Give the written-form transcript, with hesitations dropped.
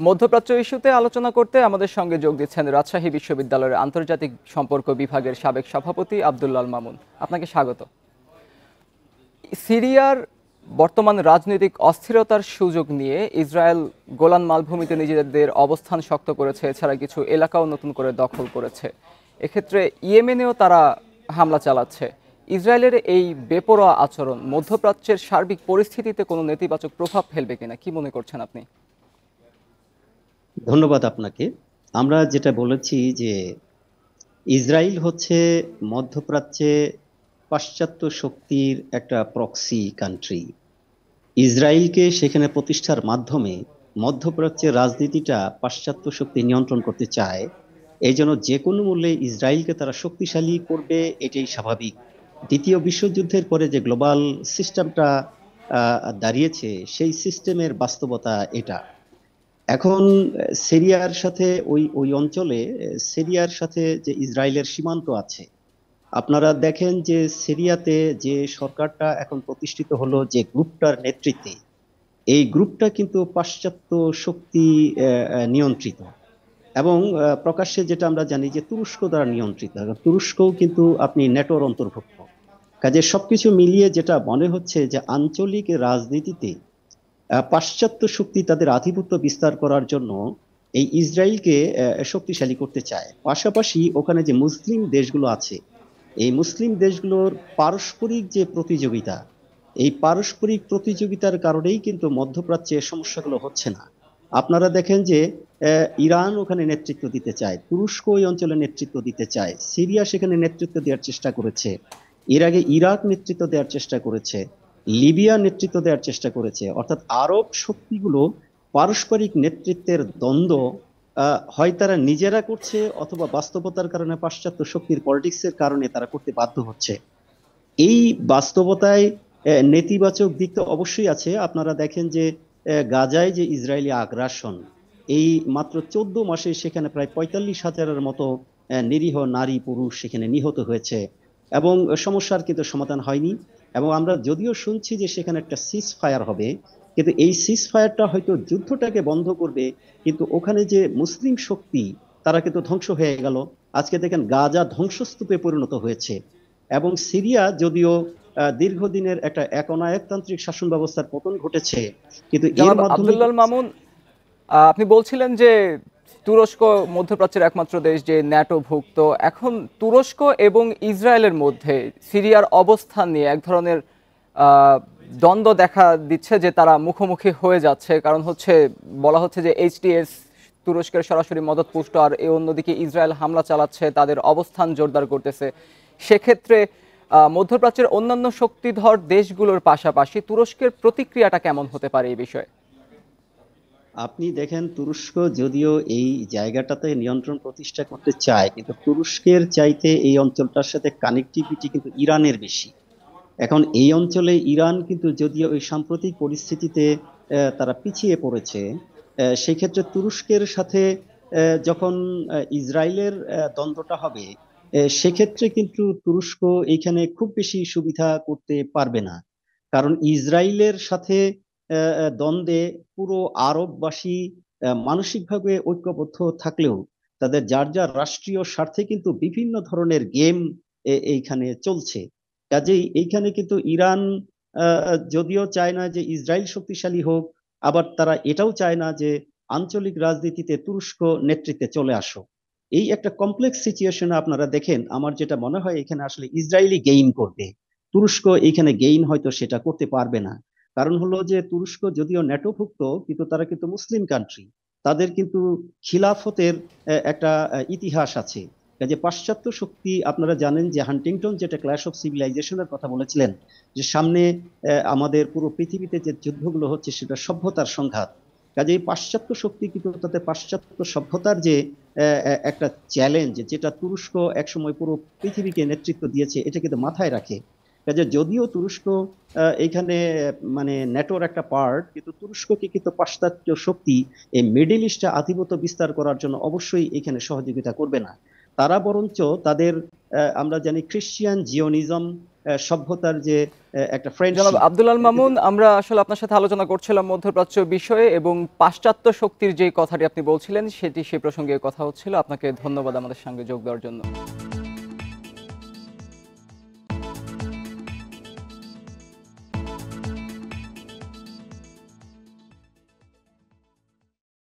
মধ্যপ্রাচ্য ইস্যুতে আলোচনা করতে আমাদের সঙ্গে যোগ দিচ্ছেন রাজশাহী বিশ্ববিদ্যালয়ের আন্তর্জাতিক সম্পর্ক বিভাগের সাবেক সভাপতি আব্দুল্লাল মামুন। আপনাকে স্বাগত। সিরিয়ার বর্তমান রাজনৈতিক অস্থিরতার সুযোগ নিয়ে ইসরায়েল গোলান মালভূমিতে নিজেদের অবস্থান শক্ত করেছে, এছাড়া কিছু এলাকাও নতুন করে দখল করেছে। এক্ষেত্রে ইয়েমেনেও তারা হামলা চালাচ্ছে। ইসরায়েলের এই বেপরোয়া আচরণ মধ্যপ্রাচ্যের সার্বিক পরিস্থিতিতে কোনো নেতিবাচক প্রভাব ফেলবে কিনা, কি মনে করছেন আপনি? ধন্যবাদ আপনাকে। আমরা যেটা বলেছি যে ইসরায়েল হচ্ছে মধ্যপ্রাচ্যে পাশ্চাত্য শক্তির একটা প্রক্সি কান্ট্রি। ইসরায়েলকে সেখানে প্রতিষ্ঠার মাধ্যমে মধ্যপ্রাচ্যের রাজনীতিটা পাশ্চাত্য শক্তি নিয়ন্ত্রণ করতে চায়। এই জন্য যে কোনো মূল্যে ইসরায়েলকে তারা শক্তিশালী করবে, এটাই স্বাভাবিক। দ্বিতীয় বিশ্বযুদ্ধের পরে যে গ্লোবাল সিস্টেমটা দাঁড়িয়েছে, সেই সিস্টেমের বাস্তবতা এটা। এখন সিরিয়ার সাথে ওই ওই অঞ্চলে সিরিয়ার সাথে যে ইসরায়েলের সীমান্ত আছে, আপনারা দেখেন যে সিরিয়াতে যে সরকারটা এখন প্রতিষ্ঠিত হলো, যে গ্রুপটার নেতৃত্বে, এই গ্রুপটা কিন্তু পাশ্চাত্য শক্তি নিয়ন্ত্রিত। এবং প্রকাশ্যে যেটা আমরা জানি যে তুরস্ক দ্বারা নিয়ন্ত্রিত। তুরস্কও কিন্তু আপনি ন্যাটোর অন্তর্ভুক্ত। কাজে সবকিছু মিলিয়ে যেটা মনে হচ্ছে যে আঞ্চলিক রাজনীতিতে পাশ্চাত্য শক্তি তাদের আধিপত্য বিস্তার করার জন্য এই ইসরায়েলকে শক্তিশালী করতে চায়। পাশাপাশি ওখানে যে মুসলিম দেশগুলো আছে, এই মুসলিম দেশগুলোর পারস্পরিক যে প্রতিযোগিতা, এই পারস্পরিক প্রতিযোগিতার কারণেই কিন্তু মধ্যপ্রাচ্যে সমস্যাগুলো হচ্ছে না। আপনারা দেখেন যে ইরান ওখানে নেতৃত্ব দিতে চায়, তুরস্ক ওই অঞ্চলে নেতৃত্ব দিতে চায়, সিরিয়া সেখানে নেতৃত্ব দেওয়ার চেষ্টা করেছে, এর আগে ইরাক নেতৃত্ব দেওয়ার চেষ্টা করেছে, লিবিয়া নেতৃত্ব দেওয়ার চেষ্টা করেছে। অর্থাৎ আরব শক্তিগুলো পারস্পরিক নেতৃত্বের দ্বন্দ্ব হয় তারা নিজেরা করছে, অথবা বাস্তবতার কারণে পাশ্চাত্য শক্তির পলিটিক্সের কারণে তারা করতে বাধ্য হচ্ছে। এই বাস্তবতায় নেতিবাচক দিক তো অবশ্যই আছে। আপনারা দেখেন যে গাজায় যে ইসরায়েলি আগ্রাসন, এই মাত্র 14 মাসে সেখানে প্রায় 45,000-এর মতো নিরীহ নারী পুরুষ সেখানে নিহত হয়েছে, এবং সমস্যার কিন্তু সমাধান হয়নি। এবং আমরা যদিও শুনছি যে সেখানে একটা সিজ ফায়ার হবে, কিন্তু এই সিজ ফায়ারটা হয়তো যুদ্ধটাকে বন্ধ করবে, কিন্তু ওখানে যে মুসলিম শক্তি, তারা কিন্তু ধ্বংস হয়ে গেল। আজকে দেখেন গাজা ধ্বংসস্তূপে পরিণত হয়েছে। এবং সিরিয়া যদিও দীর্ঘদিনের একটা একনায়কতান্ত্রিক শাসন ব্যবস্থার পতন ঘটেছে, কিন্তু এর জনাব মাধ্যমে আব্দুল্লাল মামুন, আপনি বলছিলেন যে তুরস্ক মধ্যপ্রাচ্যের একমাত্র দেশ যে ন্যাটোভুক্ত। এখন তুরস্ক এবং ইসরায়েলের মধ্যে সিরিয়ার অবস্থান নিয়ে এক ধরনের দ্বন্দ্ব দেখা দিচ্ছে, যে তারা মুখোমুখি হয়ে যাচ্ছে। কারণ হচ্ছে, বলা হচ্ছে যে এইচটিএস তুরস্কের সরাসরি মদতপুষ্ট, আর এই অন্যদিকে ইসরায়েল হামলা চালাচ্ছে, তাদের অবস্থান জোরদার করতেছে। সেক্ষেত্রে মধ্যপ্রাচ্যের অন্যান্য শক্তিধর দেশগুলোর পাশাপাশি তুরস্কের প্রতিক্রিয়াটা কেমন হতে পারে এই বিষয়ে? আপনি দেখেন তুরস্ক যদিও এই জায়গাটাতে নিয়ন্ত্রণ প্রতিষ্ঠা করতে চায়, কিন্তু তুরস্কের চাইতে এই অঞ্চলটার সাথে কানেক্টিভিটি কিন্তু ইরানের বেশি। এখন এই অঞ্চলে ইরান কিন্তু যদিও ওই সাম্প্রতিক পরিস্থিতিতে তারা পিছিয়ে পড়েছে, সেক্ষেত্রে তুরস্কের সাথে যখন ইসরায়েলের দ্বন্দ্বটা হবে, সেক্ষেত্রে কিন্তু তুরস্ক এইখানে খুব বেশি সুবিধা করতে পারবে না। কারণ ইসরায়েলের সাথে দ্বন্দ্বে পুরো আরববাসী মানসিকভাবে ঐক্যবদ্ধ থাকলেও তাদের যার যার রাষ্ট্রীয় স্বার্থে কিন্তু বিভিন্ন ধরনের গেম এইখানে চলছে। কাজেই এইখানে কিন্তু ইরান যদিও চায় না যে ইসরায়েল শক্তিশালী হোক, আবার তারা এটাও চায় না যে আঞ্চলিক রাজনীতিতে তুরস্ক নেতৃত্বে চলে আসো। এই একটা কমপ্লেক্স সিচুয়েশনে আপনারা দেখেন, আমার যেটা মনে হয় এখানে আসলে ইসরায়েলি গেইন করবে, তুরস্ক এখানে গেইন হয়তো সেটা করতে পারবে না। কারণ হলো যে তুরস্ক যদিও ন্যাটোভুক্ত, কিন্তু তারা কিন্তু মুসলিম কান্ট্রি, তাদের কিন্তু খিলাফতের একটা ইতিহাস আছে। কাজে পাশ্চাত্য শক্তি, আপনারা জানেন যে হান্টিংটন যেটা ক্ল্যাশ অফ সিভিলাইজেশনের কথা বলেছিলেন, যে সামনে আমাদের পুরো পৃথিবীতে যে যুদ্ধগুলো হচ্ছে সেটা সভ্যতার সংঘাত। কাজে এই পাশ্চাত্য শক্তি কিন্তু তাতে পাশ্চাত্য সভ্যতার যে একটা চ্যালেঞ্জ, যেটা তুরস্ক একসময় পুরো পৃথিবীকে নেতৃত্ব দিয়েছে, এটা কিন্তু মাথায় রাখে। কাজে যদিও তুরস্ক এইখানে মানে ন্যাটোর একটা পার্ট, কিন্তু তুরস্ককে কিন্তু পাশ্চাত্য শক্তি এই মিডল ইস্টে আধিপত্য বিস্তার করার জন্য অবশ্যই এখানে সহযোগিতা করবে না। তারা বরঞ্চ তাদের আমরা জানি খ্রিস্টিয়ান জিওনিজম সভ্যতার যে একটা জনাব ফ্রেন্ডশিপ। আব্দুল আল মামুন, আমরা আসলে আপনার সাথে আলোচনা করছিলাম মধ্যপ্রাচ্য বিষয়ে এবং পাশ্চাত্য শক্তির যে কথাটি আপনি বলছিলেন সেটি সে প্রসঙ্গে কথা হচ্ছিল। আপনাকে ধন্যবাদ আমাদের সঙ্গে যোগ দেওয়ার জন্য।